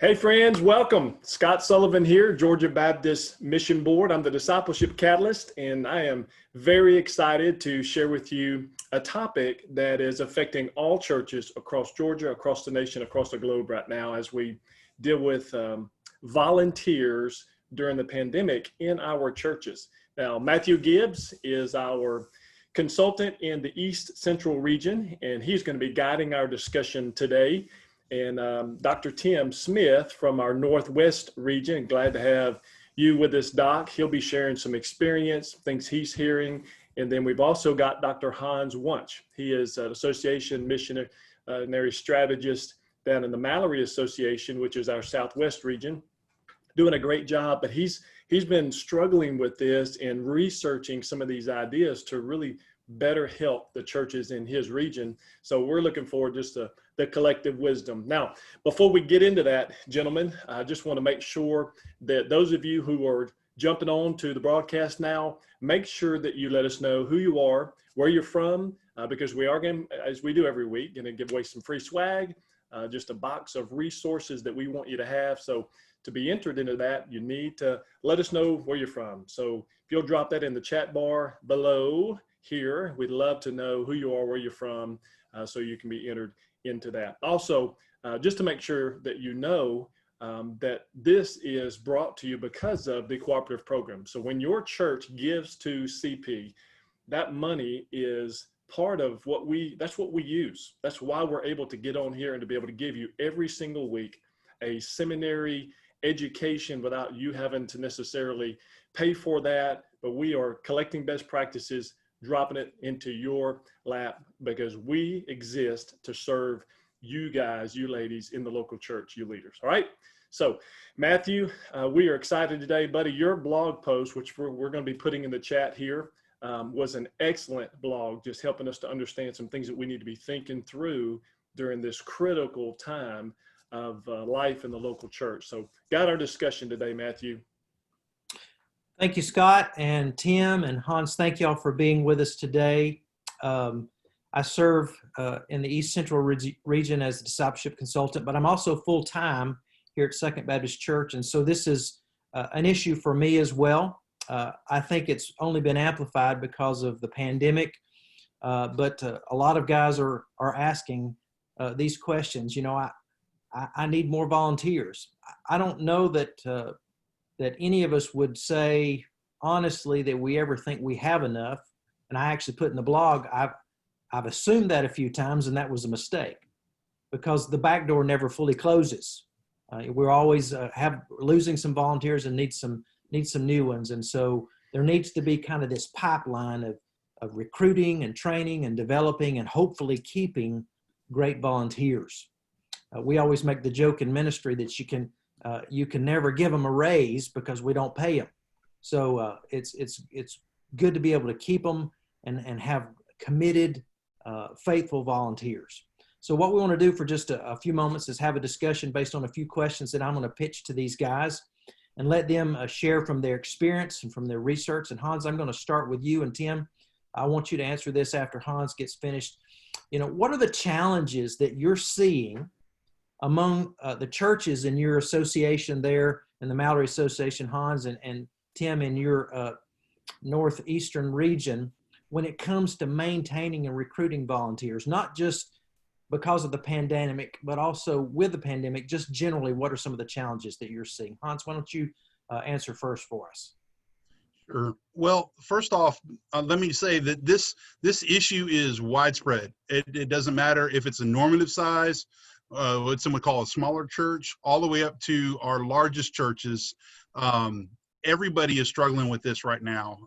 Hey friends, welcome. Scott Sullivan here, Georgia Baptist Mission Board. I'm the Discipleship Catalyst, and I am very excited to share with you a topic that is affecting all churches across Georgia, across the nation, across the globe right now as we deal with volunteers during the pandemic in our churches. Now, Matthew Gibbs is our consultant in the East Central region, and he's going to be guiding our discussion today. And Dr. Tim Smith from our Northwest region, glad to have you with us, Doc. He'll be sharing some experience, things he's hearing. And then we've also got Dr. Hans Wunsch. He is an association missionary strategist down in the Mallory Association, which is our Southwest region, doing a great job. But he's been struggling with this and researching some of these ideas to really better help the churches in his region. So we're looking forward just to the collective wisdom. Now, before we get into that, gentlemen, I just want to make sure that those of you who are jumping on to the broadcast now, make sure that you let us know who you are, where you're from, because we are going, as we do every week, going to give away some free swag, just a box of resources that we want you to have. So to be entered into that, you need to let us know where you're from. So if you'll drop that in the chat bar below here, we'd love to know who you are, where you're from, so you can be entered into that. Also, just to make sure that you know that this is brought to you because of the cooperative program. So when your church gives to CP, that money is part of that's what we use. That's why we're able to get on here and to be able to give you every single week a seminary education without you having to necessarily pay for that. But we are collecting best practices, dropping it into your lap because we exist to serve you guys, you ladies in the local church, you leaders. All right. So Matthew, we are excited today, buddy. Your blog post, which we're going to be putting in the chat here, was an excellent blog, just helping us to understand some things that we need to be thinking through during this critical time of life in the local church. So got our discussion today, Matthew. Thank you, Scott and Tim and Hans. Thank y'all for being with us today. I serve in the East Central region as a discipleship consultant, but I'm also full-time here at Second Baptist Church. And so this is an issue for me as well. I think it's only been amplified because of the pandemic, but a lot of guys are asking these questions. You know, I need more volunteers. I don't know that any of us would say honestly that we ever think we have enough. And I actually put in the blog, I've assumed that a few times, and that was a mistake because the back door never fully closes. We're always losing some volunteers and need some new ones. And so there needs to be kind of this pipeline of recruiting and training and developing and hopefully keeping great volunteers. We always make the joke in ministry that you can never give them a raise because we don't pay them. So it's good to be able to keep them and have committed, faithful volunteers. So what we want to do for just a few moments is have a discussion based on a few questions that I'm going to pitch to these guys and let them share from their experience and from their research. And Hans, I'm going to start with you, and Tim, I want you to answer this after Hans gets finished. You know, what are the challenges that you're seeing among the churches in your association there in the Mallory Association, Hans, and Tim in your northeastern region when it comes to maintaining and recruiting volunteers, not just because of the pandemic, but also with the pandemic, just generally, what are some of the challenges that you're seeing? Hans, why don't you answer first for us? Sure. Well, first off, let me say that this issue is widespread. It doesn't matter if it's a normative size, what some would call a smaller church, all the way up to our largest churches. Everybody is struggling with this right now,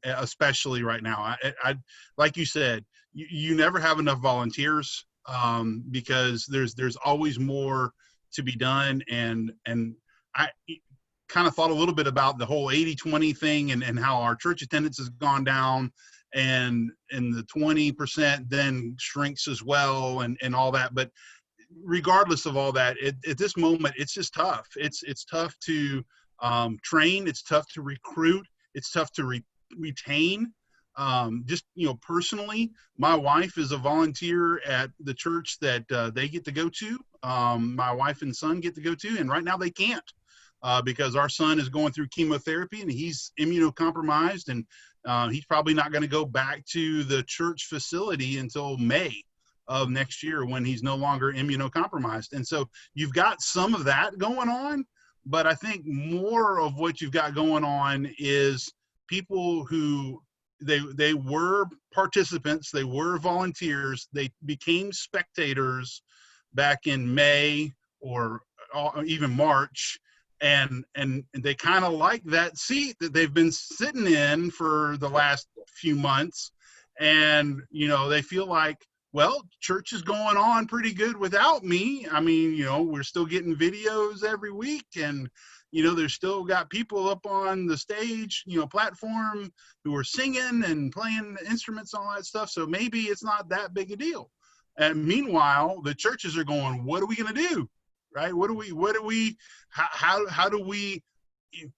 especially right now. I like you said, you never have enough volunteers because there's always more to be done. And I kind of thought a little bit about the whole 80-20 thing and how our church attendance has gone down, and the 20% then shrinks as well and all that. But regardless of all that, at this moment, it's just tough. It's tough to train. It's tough to recruit. It's tough to retain. Just, personally, my wife is a volunteer at the church that they get to go to. My wife and son get to go to, and right now they can't because our son is going through chemotherapy and he's immunocompromised, and he's probably not going to go back to the church facility until May of next year when he's no longer immunocompromised. And so you've got some of that going on, but I think more of what you've got going on is people who they were participants, they were volunteers, they became spectators back in May or even March, and they kind of like that seat that they've been sitting in for the last few months, and they feel like, well, church is going on pretty good without me. I mean, we're still getting videos every week, and there's still got people up on the stage, platform, who are singing and playing instruments and all that stuff. So maybe it's not that big a deal. And meanwhile, the churches are going, what are we going to do? Right? How do we,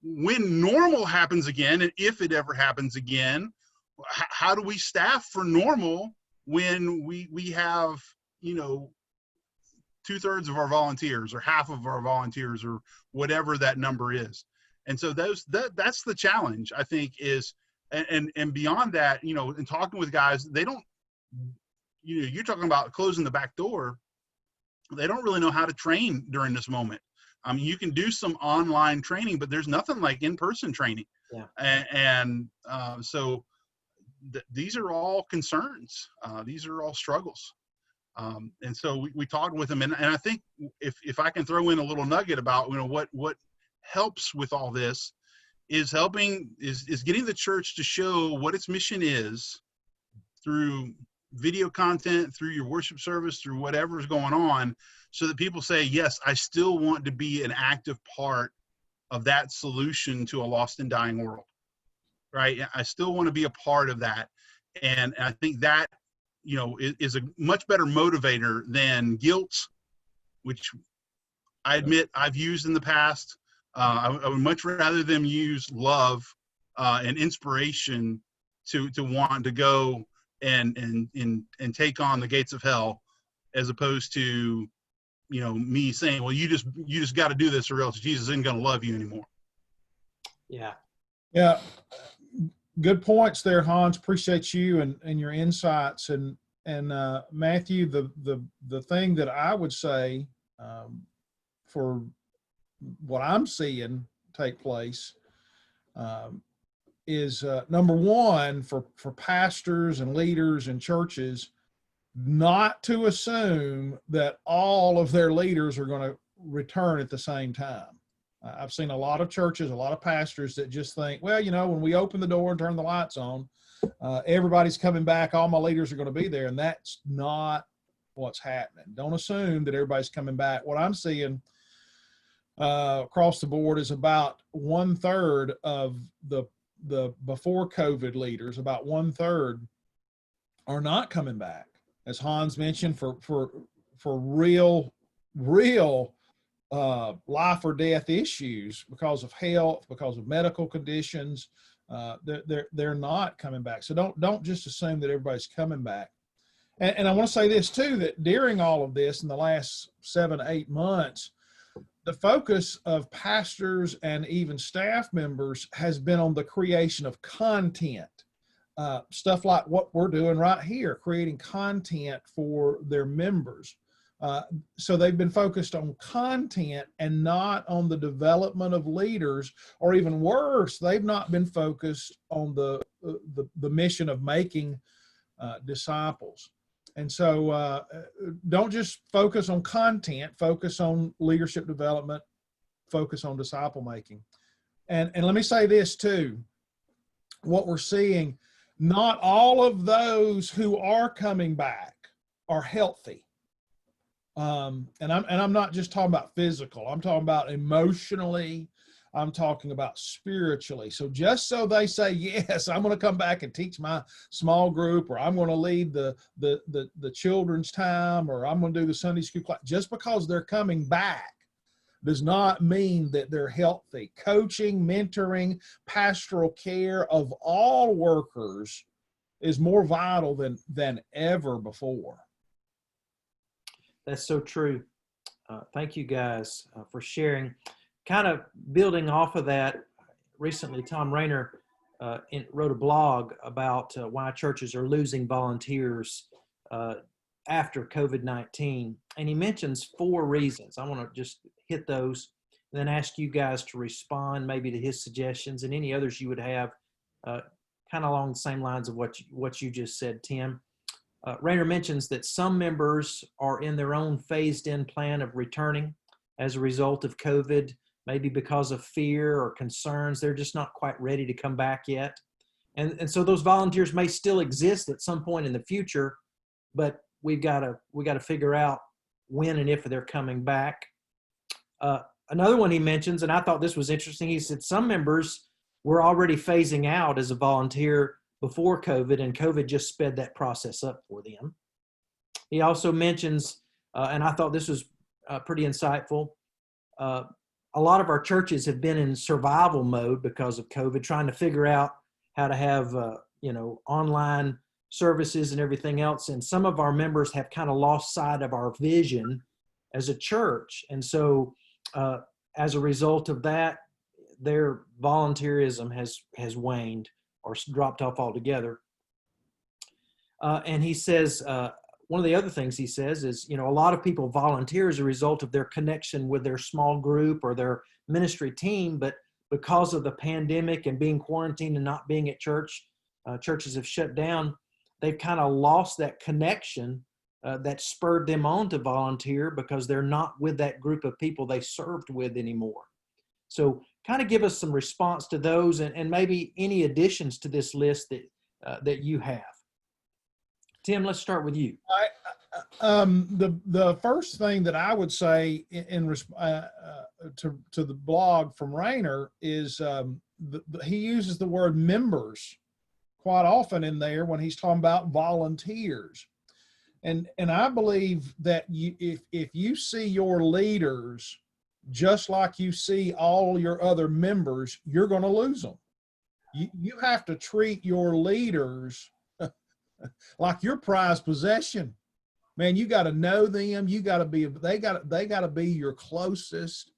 when normal happens again, and if it ever happens again, how do we staff for normal when we have, 2/3 of our volunteers or half of our volunteers or whatever that number is? And so that's the challenge, I think, is, and beyond that, in talking with guys, they don't, you're talking about closing the back door. They don't really know how to train during this moment. I mean, you can do some online training, but there's nothing like in-person training. Yeah. So these are all concerns. These are all struggles. And so we talked with them, and I think if I can throw in a little nugget about what helps with all this is getting the church to show what its mission is through video content, through your worship service, through whatever's going on, so that people say, yes, I still want to be an active part of that solution to a lost and dying world. Right? I still want to be a part of that. And I think that is a much better motivator than guilt, which I admit I've used in the past. I would much rather them use love and inspiration to want to go and take on the gates of hell, as opposed to me saying, well, you just got to do this or else Jesus isn't going to love you anymore. Yeah. Good points there, Hans. Appreciate you and your insights. And Matthew, the thing that I would say for what I'm seeing take place is number one, for pastors and leaders and churches, not to assume that all of their leaders are going to return at the same time. I've seen a lot of churches, a lot of pastors that just think, well, when we open the door and turn the lights on, everybody's coming back, all my leaders are going to be there. And that's not what's happening. Don't assume that everybody's coming back. What I'm seeing across the board is about 1/3 of the before COVID leaders, about 1/3 are not coming back. As Hans mentioned, for real life or death issues, because of health, because of medical conditions, they're not coming back. So don't just assume that everybody's coming back. And I want to say this too, that during all of this, in the last 7-8 months, the focus of pastors and even staff members has been on the creation of content, stuff like what we're doing right here, creating content for their members. So they've been focused on content and not on the development of leaders, or even worse, they've not been focused on the mission of making disciples. And so don't just focus on content, focus on leadership development, focus on disciple making. And let me say this too, what we're seeing, not all of those who are coming back are healthy. And I'm not just talking about physical, I'm talking about emotionally, I'm talking about spiritually. So just so they say, yes, I'm going to come back and teach my small group, or I'm going to lead the children's time, or I'm going to do the Sunday school class, just because they're coming back does not mean that they're healthy. Coaching, mentoring, pastoral care of all workers is more vital than ever before. That's so true. Thank you guys for sharing. Kind of building off of that, recently Tom Rayner wrote a blog about why churches are losing volunteers after COVID-19. And he mentions 4 reasons. I want to just hit those and then ask you guys to respond maybe to his suggestions and any others you would have kind of along the same lines of what you just said, Tim. Rayner mentions that some members are in their own phased-in plan of returning as a result of COVID, maybe because of fear or concerns. They're just not quite ready to come back yet. And so those volunteers may still exist at some point in the future, but we got to figure out when and if they're coming back. Another one he mentions, and I thought this was interesting, he said some members were already phasing out as a volunteer before COVID, and COVID just sped that process up for them. He also mentions, and I thought this was pretty insightful, a lot of our churches have been in survival mode because of COVID, trying to figure out how to have online services and everything else. And some of our members have kind of lost sight of our vision as a church. And so as a result of that, their volunteerism has waned or dropped off altogether. And he says, one of the other things he says is, a lot of people volunteer as a result of their connection with their small group or their ministry team, but because of the pandemic and being quarantined and not being at church, churches have shut down. They've kind of lost that connection that spurred them on to volunteer because they're not with that group of people they served with anymore. So kind of give us some response to those and maybe any additions to this list that you have. Tim, let's start with you. The first thing that I would say to the blog from Rayner is he uses the word members quite often in there when he's talking about volunteers. And I believe that if you see your leaders just like you see all your other members, you're going to lose them. You have to treat your leaders like your prized possession. Man, you got to know them. You got to be, they got to be your closest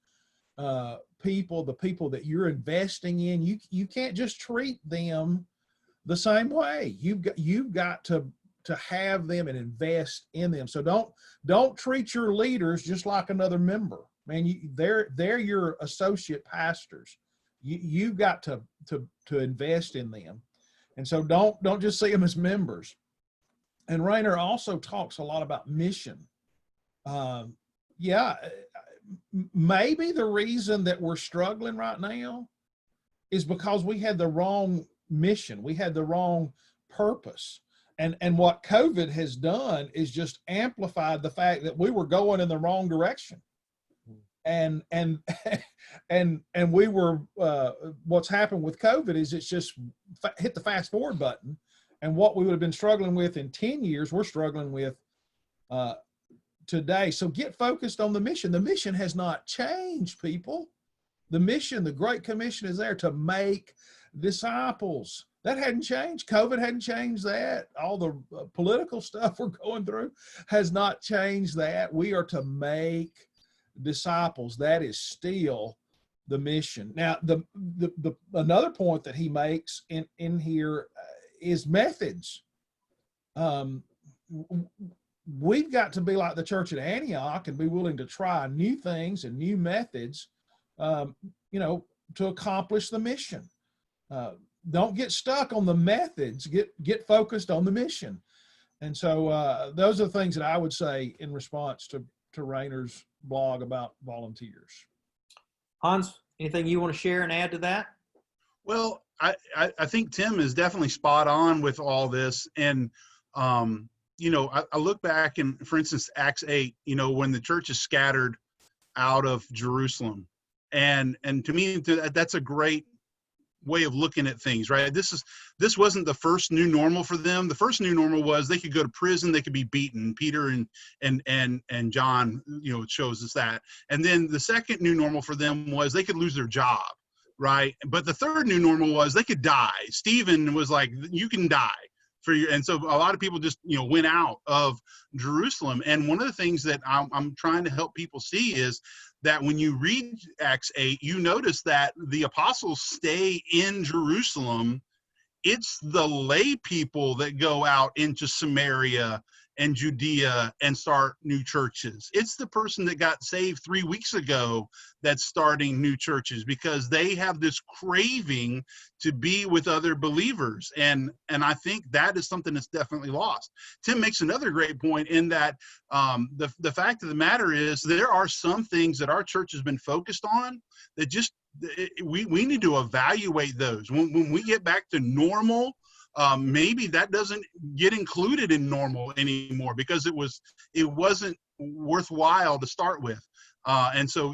people, the people that you're investing in. You can't just treat them the same way. You've got to have them and invest in them. So don't treat your leaders just like another member. Man, they're your associate pastors. You've got to invest in them. And so don't just see them as members. And Rayner also talks a lot about mission. Maybe the reason that we're struggling right now is because we had the wrong mission. We had the wrong purpose. And what COVID has done is just amplified the fact that we were going in the wrong direction. And we were, what's happened with COVID is it's just hit the fast forward button. And what we would have been struggling with in 10 years, we're struggling with today. So get focused on the mission. The mission has not changed, people. The mission, the Great Commission is there to make disciples. That hadn't changed. COVID hadn't changed that. All the political stuff we're going through has not changed that. We are to make disciples. That is still the mission. Now, the another point that he makes in here is methods. We've got to be like the church at Antioch and be willing to try new things and new methods, to accomplish the mission. Don't get stuck on the methods. Get focused on the mission. And so those are the things that I would say in response to Rayner's blog about volunteers. Hans, anything you want to share and add to that? Well, I think Tim is definitely spot on with all this. And, I look back in, for instance, Acts 8, when the church is scattered out of Jerusalem. And to me, that's a great way of looking at things, right? This wasn't the first new normal for them. The first new normal was they could go to prison, they could be beaten. Peter and John, shows us that. And then the second new normal for them was they could lose their job, right? But the third new normal was they could die. Stephen was like, you can die. for you. And so a lot of people just, went out of Jerusalem. And one of the things that I'm trying to help people see is that when you read Acts 8, you notice that the apostles stay in Jerusalem. It's the lay people that go out into Samaria and Judea and start new churches. It's the person that got saved 3 weeks ago that's starting new churches, because they have this craving to be with other believers. And I think that is something that's definitely lost. Tim makes another great point in that the fact of the matter is there are some things that our church has been focused on that just, we need to evaluate those. When we get back to normal, maybe that doesn't get included in normal anymore, because it wasn't worthwhile to start with. And so,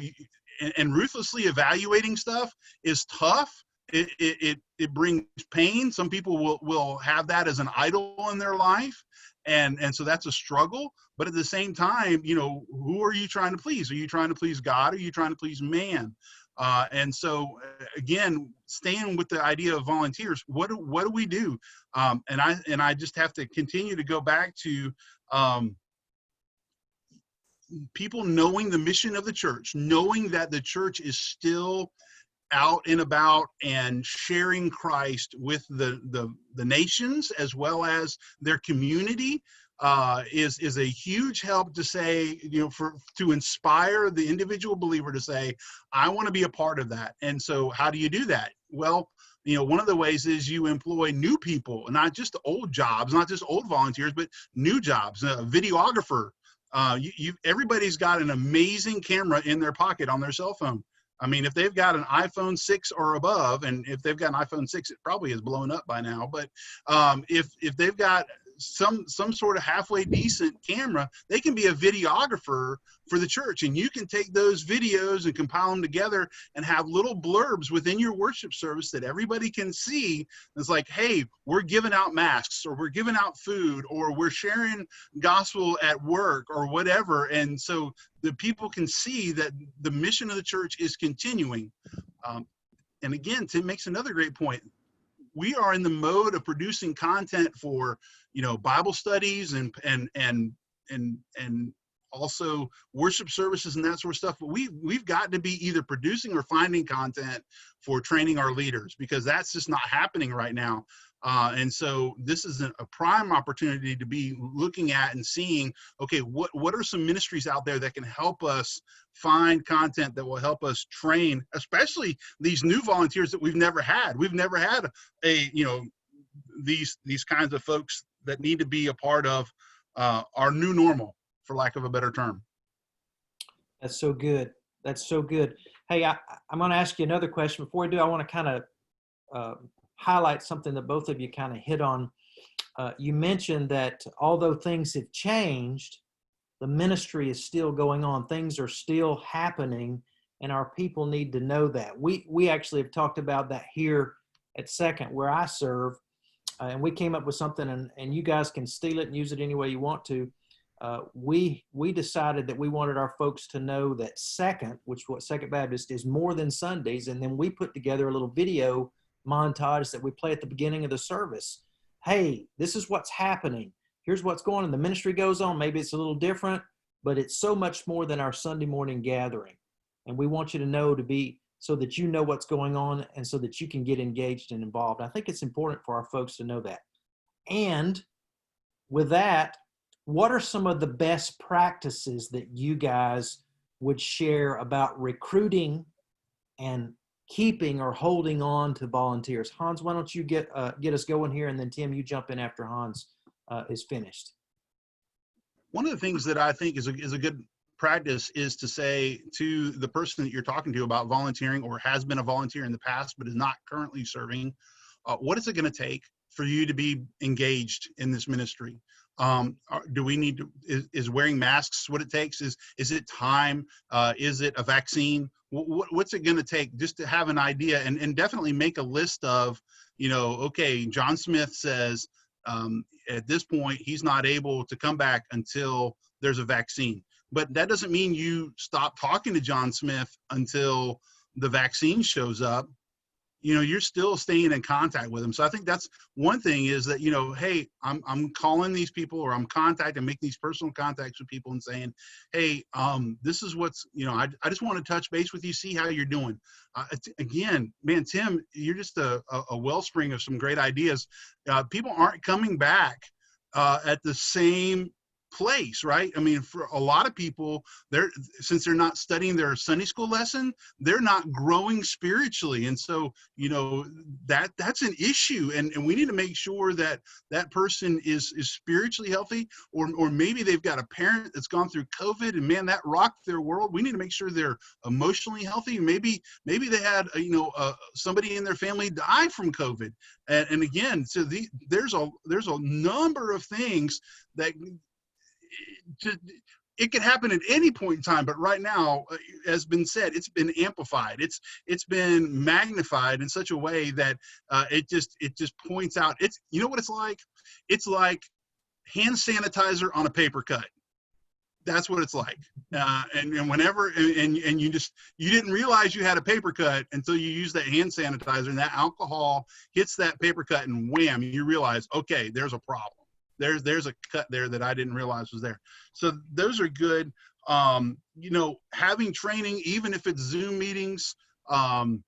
and ruthlessly evaluating stuff is tough. It brings pain. Some people will have that as an idol in their life. And so that's a struggle. But at the same time, who are you trying to please? Are you trying to please God? Or are you trying to please man? And so, again, staying with the idea of volunteers, what do we do? And I just have to continue to go back to people knowing the mission of the church, knowing that the church is still out and about and sharing Christ with the nations as well as their community. Is a huge help to say, to inspire the individual believer to say, I want to be a part of that. And so how do you do that? Well, one of the ways is you employ new people, not just old jobs, not just old volunteers, but new jobs. A videographer. Everybody's got an amazing camera in their pocket on their cell phone. I mean, if they've got an iPhone 6 or above, and if they've got an iPhone 6, it probably is blown up by now. But if they've got some sort of halfway decent camera, they can be a videographer for the church, and you can take those videos and compile them together and have little blurbs within your worship service that everybody can see. It's like, hey, we're giving out masks, or we're giving out food, or we're sharing gospel at work, or whatever. And so the people can see that the mission of the church is continuing. And again, Tim makes another great point. We are in the mode of producing content for, Bible studies and also worship services and that sort of stuff. But we've got to be either producing or finding content for training our leaders, because that's just not happening right now. And so this is a prime opportunity to be looking at and seeing, okay, what are some ministries out there that can help us find content that will help us train, especially these new volunteers that we've never had. We've never had these kinds of folks that need to be a part of our new normal, for lack of a better term. That's so good. That's so good. Hey, I'm going to ask you another question. Before I do, I want to kind of highlight something that both of you kind of hit on. You mentioned that although things have changed, the ministry is still going on. Things are still happening, and our people need to know that. We actually have talked about that here at Second, where I serve, and we came up with something, and you guys can steal it and use it any way you want to. We decided that we wanted our folks to know that Second, what Second Baptist is, more than Sundays, and then we put together a little video montage that we play at the beginning of the service. Hey, this is what's happening. Here's what's going on. The ministry goes on. Maybe it's a little different, but it's so much more than our Sunday morning gathering. And we want you to know, so that you know what's going on and so that you can get engaged and involved. I think it's important for our folks to know that. And with that, what are some of the best practices that you guys would share about recruiting and keeping or holding on to volunteers? Hans, why don't you get us going here, and then Tim, you jump in after Hans is finished. One of the things that I think is a good practice is to say to the person that you're talking to about volunteering, or has been a volunteer in the past but is not currently serving, what is it going to take for you to be engaged in this ministry? Do we need to, is wearing masks what it takes? Is it time? Is it a vaccine? What's it going to take, just to have an idea, and definitely make a list of, okay, John Smith says at this point he's not able to come back until there's a vaccine. But that doesn't mean you stop talking to John Smith until the vaccine shows up. you're still staying in contact with them. So I think that's one thing, is that, hey, I'm calling these people, or I'm contacting, making these personal contacts with people and saying, hey, this is what's, I just want to touch base with you, see how you're doing. Again, man, Tim, you're just a wellspring of some great ideas. People aren't coming back at the same place, right? I mean, for a lot of people, since they're not studying their Sunday school lesson, they're not growing spiritually, and so that's an issue, and we need to make sure that that person is spiritually healthy, or maybe they've got a parent that's gone through COVID, and man, that rocked their world. We need to make sure they're emotionally healthy. Maybe they had somebody in their family die from COVID, and again, so there's a number of things that it could happen at any point in time, but right now, as been said, it's been amplified. It's been magnified in such a way that it just points out. It's, what it's like? It's like hand sanitizer on a paper cut. That's what it's like. And whenever, and you didn't realize you had a paper cut until you use that hand sanitizer, and that alcohol hits that paper cut, and wham, you realize, okay, there's a problem. There's a cut there that I didn't realize was there. So those are good. Having training, even if it's Zoom meetings, talking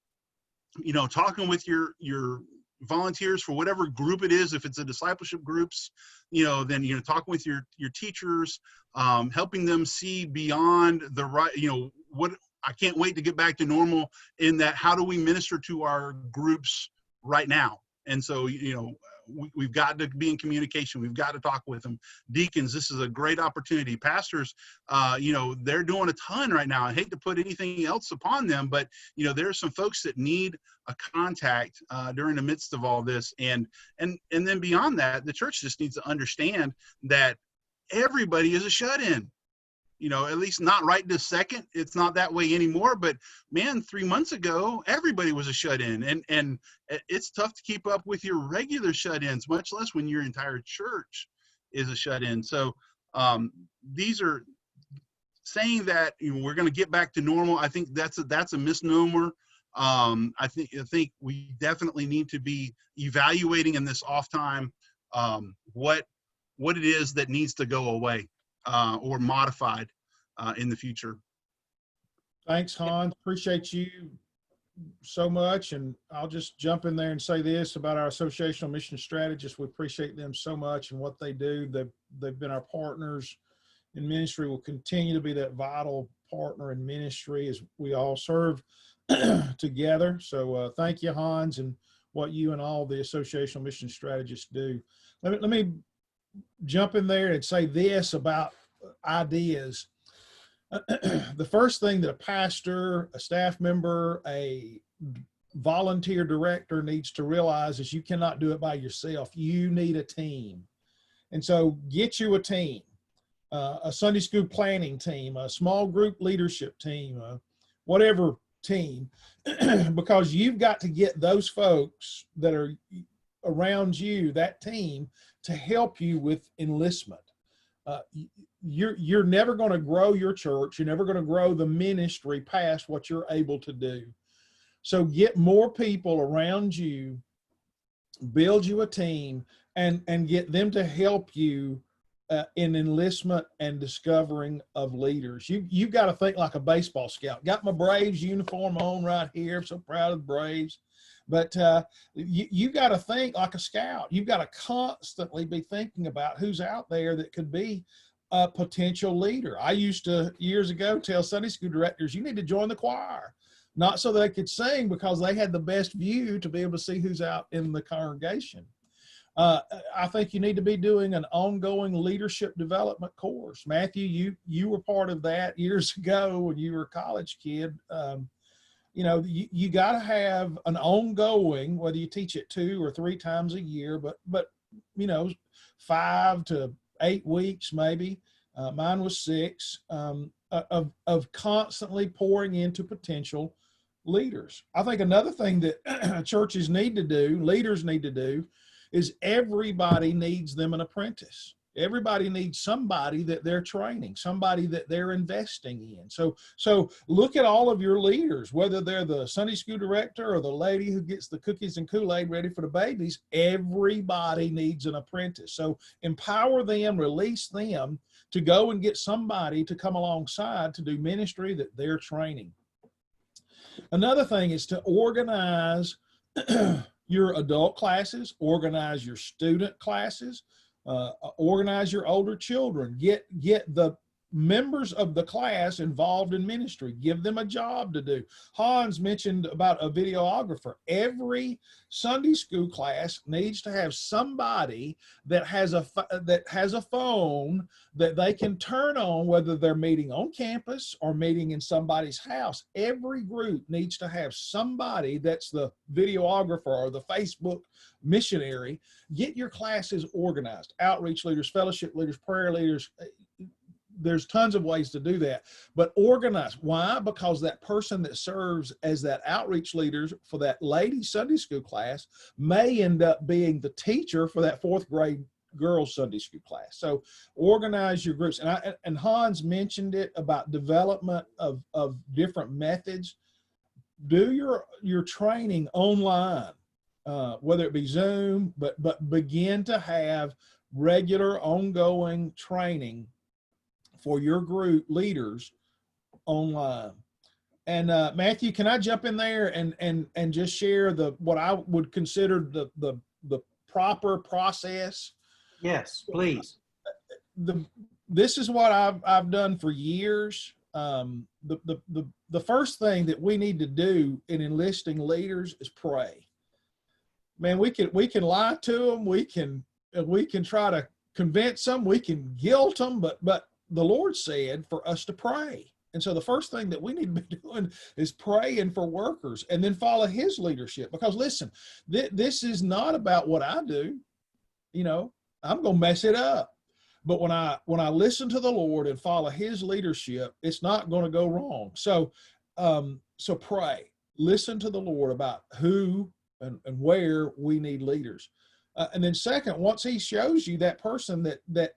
with your volunteers for whatever group it is. If it's a discipleship groups, then, talking with your teachers, helping them see beyond the right, what I can't wait to get back to normal, in that, how do we minister to our groups right now? And so, we've got to be in communication. We've got to talk with them. Deacons, this is a great opportunity. Pastors, they're doing a ton right now. I hate to put anything else upon them, but, there are some folks that need a contact during the midst of all this. And then beyond that, the church just needs to understand that everybody is a shut-in. At least not right this second. It's not that way anymore. But man, 3 months ago, everybody was a shut-in, and it's tough to keep up with your regular shut-ins, much less when your entire church is a shut-in. So these are saying that we're going to get back to normal. I think that's a misnomer. I think we definitely need to be evaluating in this off time what it is that needs to go away. Or modified in the future. Thanks, Hans. Appreciate you so much. And I'll just jump in there and say this about our associational mission strategists. We appreciate them so much and what they do. They've been our partners in ministry, will continue to be that vital partner in ministry as we all serve together. So thank you, Hans, and what you and all the associational mission strategists do. Let me jump in there and say this about ideas. The first thing that a pastor, a staff member, a volunteer director needs to realize is you cannot do it by yourself. You need a team. And so get you a team, a Sunday school planning team, a small group leadership team, whatever team, because you've got to get those folks that are around you, that team, to help you with enlistment. You're never going to grow your church. You're never going to grow the ministry past what you're able to do. So get more people around you, build you a team, and get them to help you in enlistment and discovering of leaders. You've got to think like a baseball scout. Got my Braves uniform on right here. I'm so proud of the Braves. But you got to think like a scout. You've got to constantly be thinking about who's out there that could be a potential leader. I used to, years ago, tell Sunday school directors, you need to join the choir. Not so they could sing, because they had the best view to be able to see who's out in the congregation. I think you need to be doing an ongoing leadership development course. Matthew, you were part of that years ago when you were a college kid. You got to have an ongoing, whether you teach it 2 or 3 times a year, but 5 to 8 weeks maybe. Mine was 6 of constantly pouring into potential leaders. I think another thing that churches need to do, leaders need to do, is everybody needs them an apprentice. Everybody needs somebody that they're training, somebody that they're investing in. So look at all of your leaders, whether they're the Sunday school director or the lady who gets the cookies and Kool-Aid ready for the babies. Everybody needs an apprentice. So empower them, release them to go and get somebody to come alongside to do ministry that they're training. Another thing is to organize your adult classes, organize your student classes, organize your older children, get the members of the class involved in ministry, give them a job to do. Hans mentioned about a videographer. Every Sunday school class needs to have somebody that has a phone that they can turn on, whether they're meeting on campus or meeting in somebody's house. Every group needs to have somebody that's the videographer or the Facebook missionary. Get your classes organized. Outreach leaders, fellowship leaders, prayer leaders. There's tons of ways to do that, but organize. Why? Because that person that serves as that outreach leader for that ladies Sunday school class may end up being the teacher for that fourth grade girls Sunday school class. So organize your groups. And Hans mentioned it about development of different methods. Do your training online, whether it be Zoom, but begin to have regular ongoing training for your group leaders online. And Matthew, can I jump in there and just share what I would consider the proper process? Yes, please. This is what I've done for years. The first thing that we need to do in enlisting leaders is pray. Man, we can lie to them. We can try to convince them. We can guilt them, but the Lord said for us to pray. And so the first thing that we need to be doing is praying for workers and then follow his leadership. Because listen, this is not about what I do. You know, I'm going to mess it up. But when I listen to the Lord and follow his leadership, it's not going to go wrong. So pray, listen to the Lord about who and where we need leaders. And then second, once he shows you that person that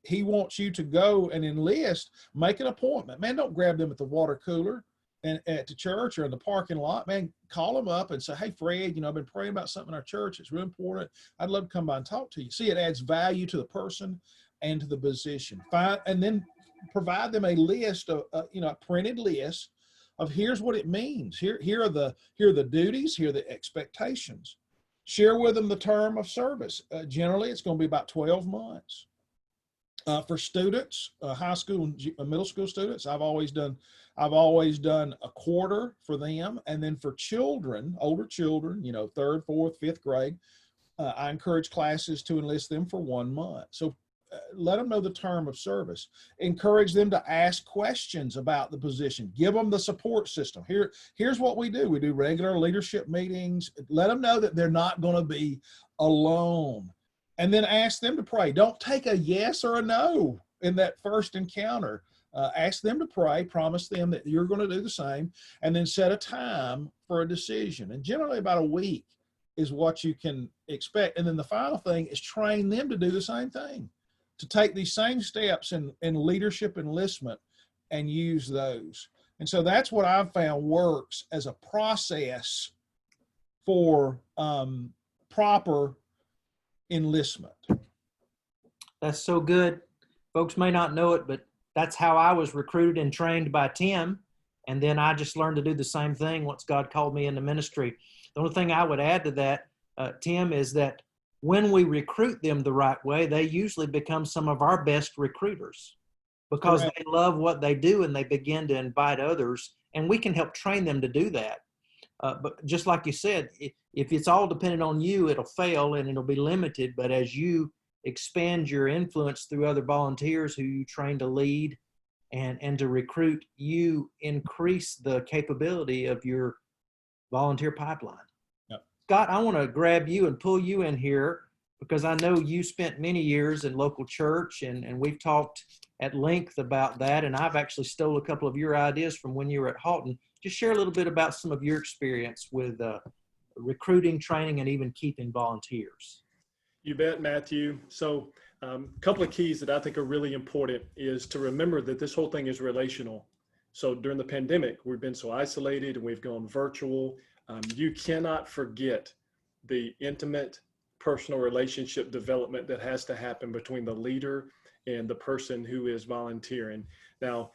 he wants you to go and enlist, make an appointment. Man, don't grab them at the water cooler and at the church or in the parking lot. Man, call them up and say, hey, Fred, I've been praying about something in our church. It's real important. I'd love to come by and talk to you. See, it adds value to the person and to the position. And then provide them a list of, a printed list of here's what it means. Here are the duties. Here are the expectations. Share with them the term of service. Generally, it's going to be about 12 months. For students, high school and middle school students, I've always done a quarter for them. And then for children, older children, third, fourth, fifth grade, I encourage classes to enlist them for 1 month. So let them know the term of service. Encourage them to ask questions about the position. Give them the support system. Here's what we do. We do regular leadership meetings. Let them know that they're not going to be alone. And then ask them to pray. Don't take a yes or a no in that first encounter. Ask them to pray. Promise them that you're going to do the same. And then set a time for a decision. And generally about a week is what you can expect. And then the final thing is train them to do the same thing, to take these same steps in leadership enlistment and use those. And so that's what I've found works as a process for proper enlistment. That's so good. Folks may not know it, but that's how I was recruited and trained by Tim. And then I just learned to do the same thing once God called me into ministry. The only thing I would add to that, Tim, is that when we recruit them the right way, they usually become some of our best recruiters because Correct. They love what they do and they begin to invite others, and we can help train them to do that. But just like you said, if it's all dependent on you, it'll fail and it'll be limited. But as you expand your influence through other volunteers who you train to lead and to recruit, you increase the capability of your volunteer pipeline. Yep. Scott, I want to grab you and pull you in here because I know you spent many years in local church and we've talked at length about that. And I've actually stole a couple of your ideas from when you were at Halton. Just share a little bit about some of your experience with recruiting, training, and even keeping volunteers. You bet, Matthew. So Couple of keys that I think are really important is to remember that this whole thing is relational. So during the pandemic, we've been so isolated and we've gone virtual. You cannot forget the intimate personal relationship development that has to happen between the leader and the person who is volunteering. Now,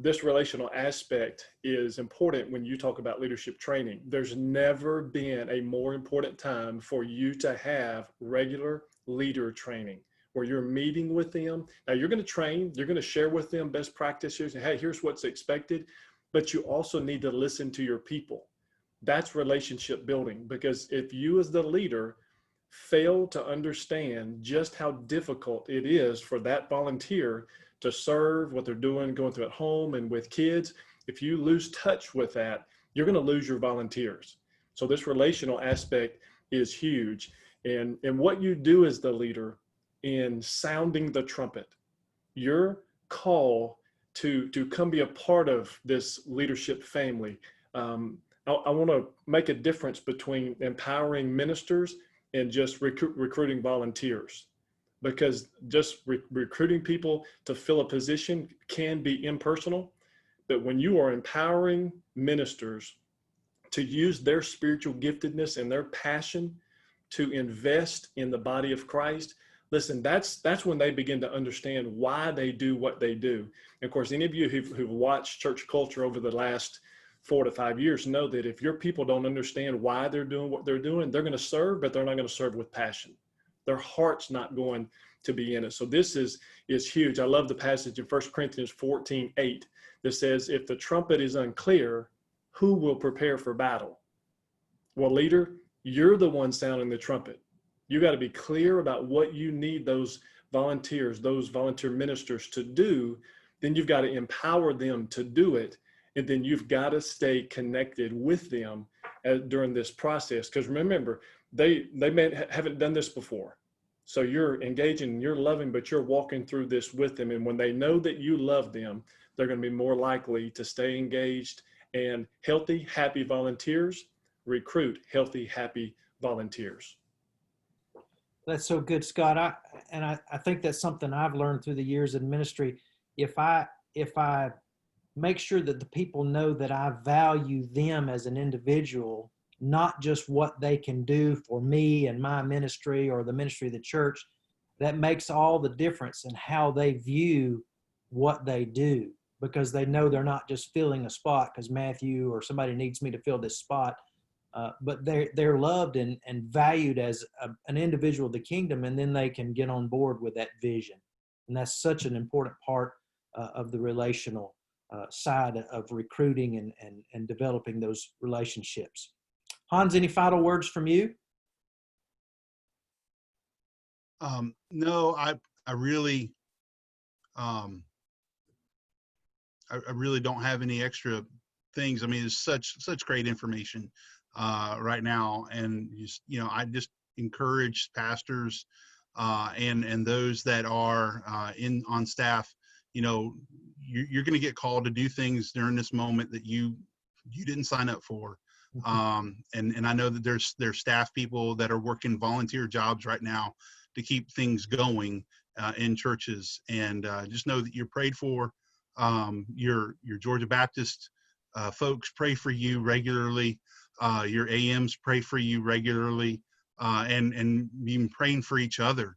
this relational aspect is important when you talk about leadership training. There's never been a more important time for you to have regular leader training where you're meeting with them. Now you're going to train, you're going to share with them best practices. And hey, here's what's expected, but you also need to listen to your people. That's relationship building, because if you as the leader fail to understand just how difficult it is for that volunteer to serve what they're doing, going through at home and with kids, if you lose touch with that, you're going to lose your volunteers. So this relational aspect is huge. And what you do as the leader in sounding the trumpet, your call to come be a part of this leadership family. I want to make a difference between empowering ministers and just recruiting volunteers, because just recruiting people to fill a position can be impersonal. But when you are empowering ministers to use their spiritual giftedness and their passion to invest in the body of Christ, listen, that's when they begin to understand why they do what they do. And of course, any of you who've watched church culture over the last 4 to 5 years know that if your people don't understand why they're doing what they're doing, they're going to serve, but they're not going to serve with passion. Their heart's not going to be in it. So this is huge. I love the passage in 1 Corinthians 14:8 that says, if the trumpet is unclear, who will prepare for battle? Well, leader, you're the one sounding the trumpet. You got to be clear about what you need those volunteers, those volunteer ministers to do. Then you've got to empower them to do it. And then you've got to stay connected with them during this process. Because remember, they haven't done this before. So you're engaging, you're loving, but you're walking through this with them. And when they know that you love them, they're going to be more likely to stay engaged. And healthy, happy volunteers recruit healthy, happy volunteers. That's so good, Scott. I think that's something I've learned through the years in ministry. If I make sure that the people know that I value them as an individual, not just what they can do for me and my ministry or the ministry of the church, that makes all the difference in how they view what they do, because they know they're not just filling a spot because Matthew or somebody needs me to fill this spot. But they're loved and valued as an individual of the kingdom, and then they can get on board with that vision. And that's such an important part of the relational side of recruiting and developing those relationships. Hans, any final words from you? No, I really, I really don't have any extra things. I mean, it's such great information right now, and just, I just encourage pastors and those that are on staff. You're going to get called to do things during this moment that you didn't sign up for. And I know that there's staff people that are working volunteer jobs right now to keep things going in churches, and just know that you're prayed for. Your Georgia Baptist folks pray for you regularly. Your AMs pray for you regularly, and even praying for each other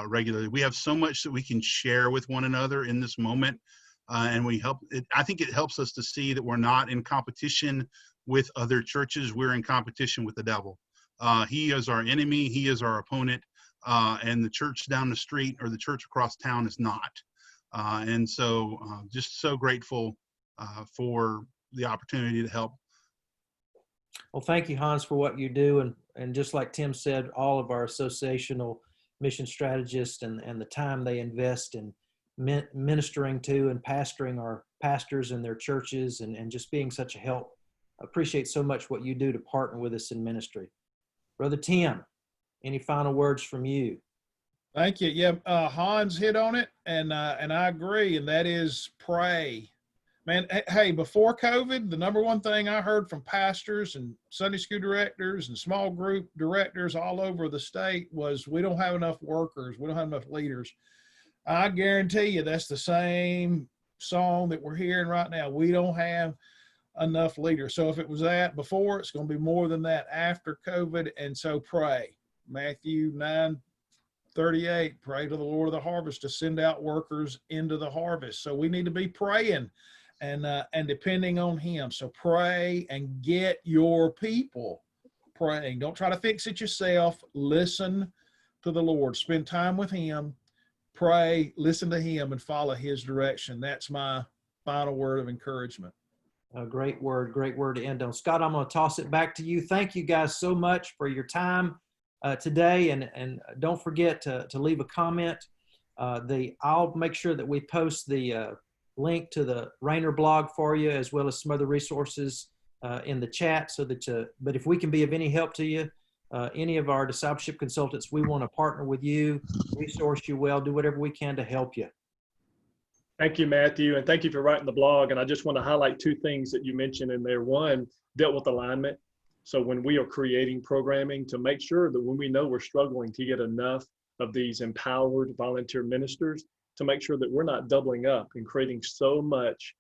regularly. We have so much that we can share with one another in this moment, and I think it helps us to see that we're not in competition with other churches. We're in competition with the devil. He is our enemy. He is our opponent, and the church down the street or the church across town is not. And so just so grateful for the opportunity to help. Well, thank you, Hans, for what you do. And just like Tim said, all of our associational mission strategists and the time they invest in ministering to and pastoring our pastors and their churches and just being such a help. I appreciate so much what you do to partner with us in ministry. Brother Tim, any final words from you? Thank you. Yeah, Hans hit on it, and I agree, and that is pray. Man, hey, before COVID, the number one thing I heard from pastors and Sunday school directors and small group directors all over the state was, we don't have enough workers. We don't have enough leaders. I guarantee you that's the same song that we're hearing right now. We don't have enough leaders. So if it was that before, it's going to be more than that after COVID. And so pray. Matthew 9:38, pray to the Lord of the harvest to send out workers into the harvest. So we need to be praying and depending on him. So pray and get your people praying. Don't try to fix it yourself. Listen to the Lord. Spend time with him. Pray, listen to him, and follow his direction. That's my final word of encouragement. A great word to end on. Scott, I'm going to toss it back to you. Thank you guys so much for your time today. And don't forget to leave a comment. I'll make sure that we post the link to the Rainer blog for you, as well as some other resources in the chat, so that but if we can be of any help to you, any of our discipleship consultants, we want to partner with you, resource you well, do whatever we can to help you. Thank you, Matthew, and thank you for writing the blog. And I just want to highlight two things that you mentioned in there. One, dealt with alignment. So when we are creating programming, to make sure that when we know we're struggling to get enough of these empowered volunteer ministers, to make sure that we're not doubling up and creating so much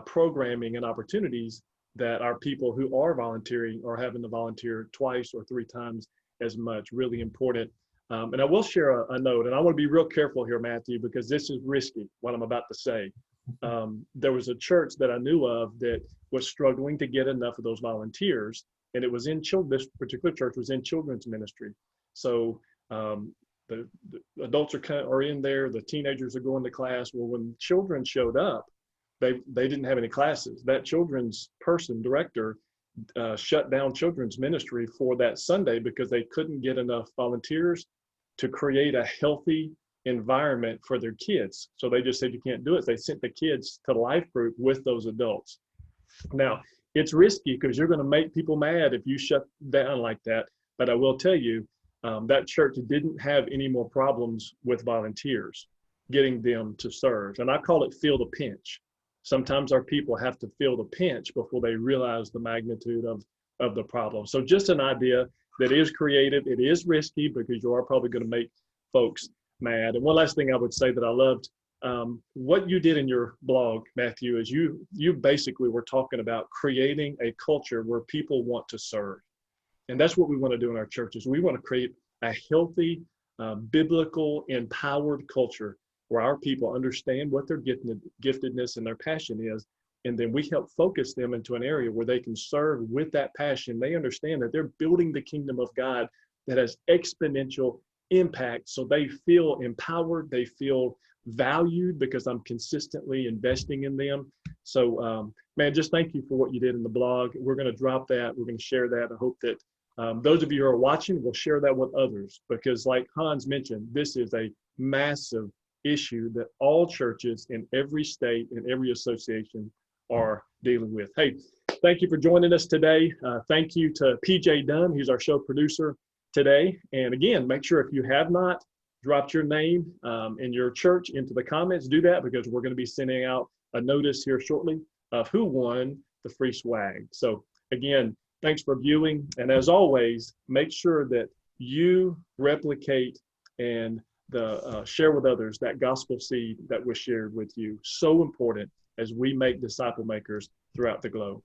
programming and opportunities that our people who are volunteering are having to volunteer twice or three times as much. Really important. And I will share a note, and I want to be real careful here, Matthew, because this is risky, what I'm about to say. There was a church that I knew of that was struggling to get enough of those volunteers, and it was in this particular church was in children's ministry. So the adults are in there, the teenagers are going to class. Well, when children showed up, they didn't have any classes. That children's director, shut down children's ministry for that Sunday because they couldn't get enough volunteers to create a healthy environment for their kids. So they just said, you can't do it. They sent the kids to the life group with those adults. Now, it's risky because you're going to make people mad if you shut down like that. But I will tell you, that church didn't have any more problems with volunteers, getting them to serve. And I call it feel the pinch. Sometimes our people have to feel the pinch before they realize the magnitude of the problem. So just an idea that is creative. It is risky because you are probably going to make folks mad. And one last thing I would say that I loved, what you did in your blog, Matthew, is you basically were talking about creating a culture where people want to serve. And that's what we want to do in our churches. We want to create a healthy, biblical, empowered culture where our people understand what their giftedness and their passion is. And then we help focus them into an area where they can serve with that passion. They understand that they're building the kingdom of God that has exponential impact. So they feel empowered, they feel valued because I'm consistently investing in them. So, man, just thank you for what you did in the blog. We're going to drop that. We're going to share that. I hope that those of you who are watching will share that with others, because like Hans mentioned, this is a massive issue that all churches in every state and every association are dealing with. Hey, thank you for joining us today. Thank you to PJ Dunn, who's our show producer today. And again, make sure if you have not dropped your name in your church into the comments, do that, because we're going to be sending out a notice here shortly of who won the free swag. So again, thanks for viewing. And as always, make sure that you replicate and share with others that gospel seed that was shared with you. So important as we make disciple makers throughout the globe.